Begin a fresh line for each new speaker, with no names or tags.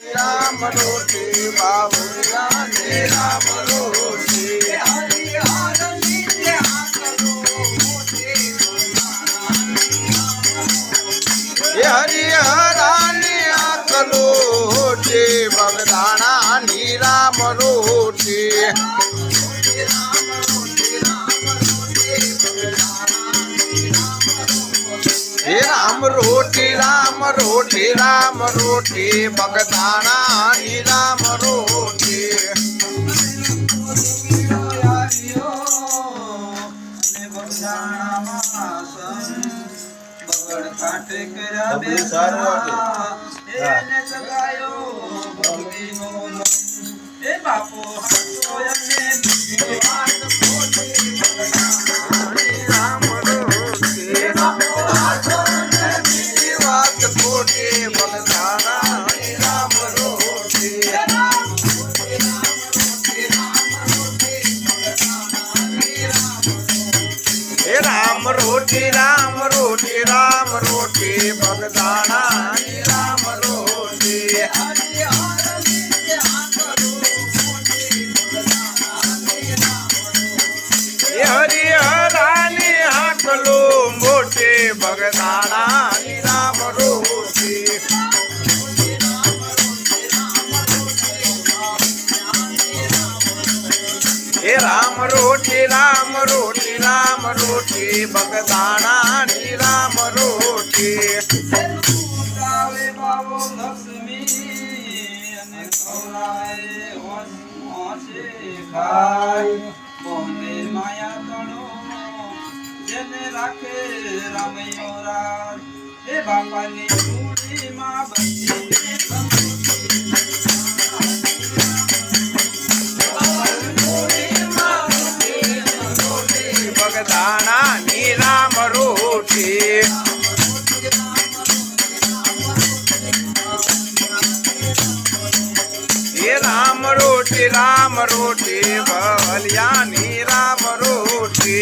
राम रोटी बाबुया ने राम रोटी हरिहरानी आकलोटी बगदाना नी राम रोटी राम रोटी राम रोटी राम रोटी बगदाना नी राम रोटी राम रोटी राम रोटी राम रोटी बगदाना राम रोटी हरिहरानी हाकलो मोटे बगदाना राम रोटी राम रोटी राम रोटी राम रोटी बगदाना नी राम रोटी
माया तणो जेने राखे रामयो राज हे बापानी मूडी मा बच्ची
बगदाना नी राम रोटी राम रोटी बलिया नी राम रोटी।